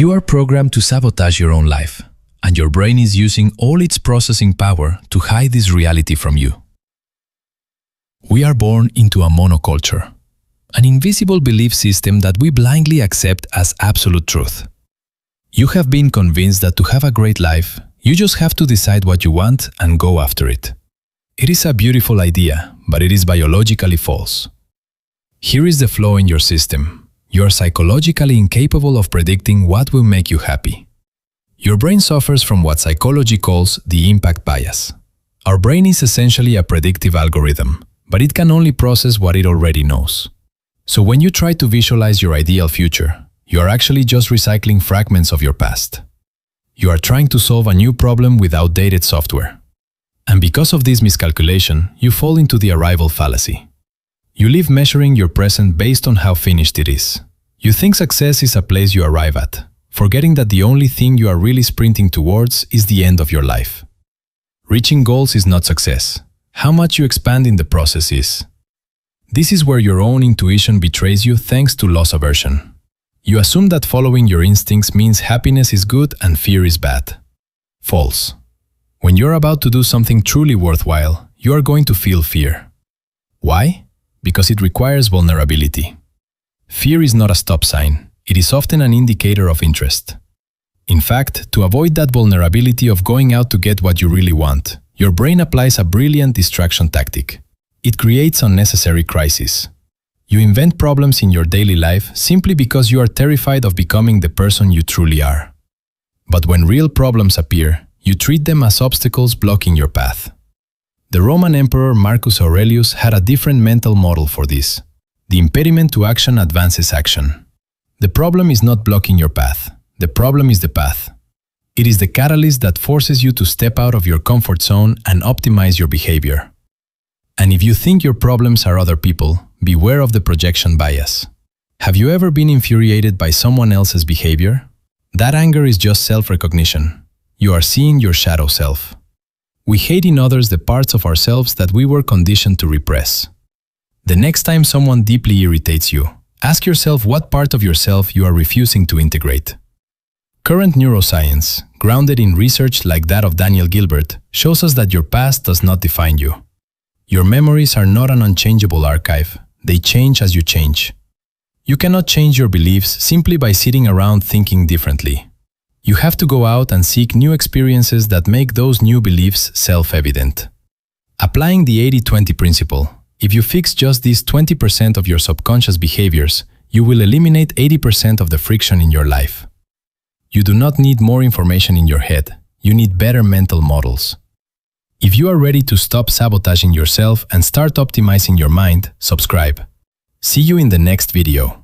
You are programmed to sabotage your own life, and your brain is using all its processing power to hide this reality from you. We are born into a monoculture, an invisible belief system that we blindly accept as absolute truth. You have been convinced that to have a great life, you just have to decide what you want and go after it. It is a beautiful idea, but it is biologically false. Here is the flaw in your system. You are psychologically incapable of predicting what will make you happy. Your brain suffers from what psychology calls the impact bias. Our brain is essentially a predictive algorithm, but it can only process what it already knows. So when you try to visualize your ideal future, you are actually just recycling fragments of your past. You are trying to solve a new problem with outdated software. And because of this miscalculation, you fall into the arrival fallacy. You live measuring your present based on how finished it is. You think success is a place you arrive at, forgetting that the only thing you are really sprinting towards is the end of your life. Reaching goals is not success. How much you expand in the process is. This is where your own intuition betrays you thanks to loss aversion. You assume that following your instincts means happiness is good and fear is bad. False. When you're about to do something truly worthwhile, you are going to feel fear. Why? Because it requires vulnerability. Fear is not a stop sign. It is often an indicator of interest. In fact, to avoid that vulnerability of going out to get what you really want, your brain applies a brilliant distraction tactic. It creates unnecessary crises. You invent problems in your daily life simply because you are terrified of becoming the person you truly are. But when real problems appear, you treat them as obstacles blocking your path. The Roman Emperor Marcus Aurelius had a different mental model for this. The impediment to action advances action. The problem is not blocking your path. The problem is the path. It is the catalyst that forces you to step out of your comfort zone and optimize your behavior. And if you think your problems are other people, beware of the projection bias. Have you ever been infuriated by someone else's behavior? That anger is just self-recognition. You are seeing your shadow self. We hate in others the parts of ourselves that we were conditioned to repress. The next time someone deeply irritates you, ask yourself what part of yourself you are refusing to integrate. Current neuroscience, grounded in research like that of Daniel Gilbert, shows us that your past does not define you. Your memories are not an unchangeable archive. They change as you change. You cannot change your beliefs simply by sitting around thinking differently. You have to go out and seek new experiences that make those new beliefs self-evident. Applying the 80-20 principle, if you fix just these 20% of your subconscious behaviors, you will eliminate 80% of the friction in your life. You do not need more information in your head. You need better mental models. If you are ready to stop sabotaging yourself and start optimizing your mind, subscribe. See you in the next video.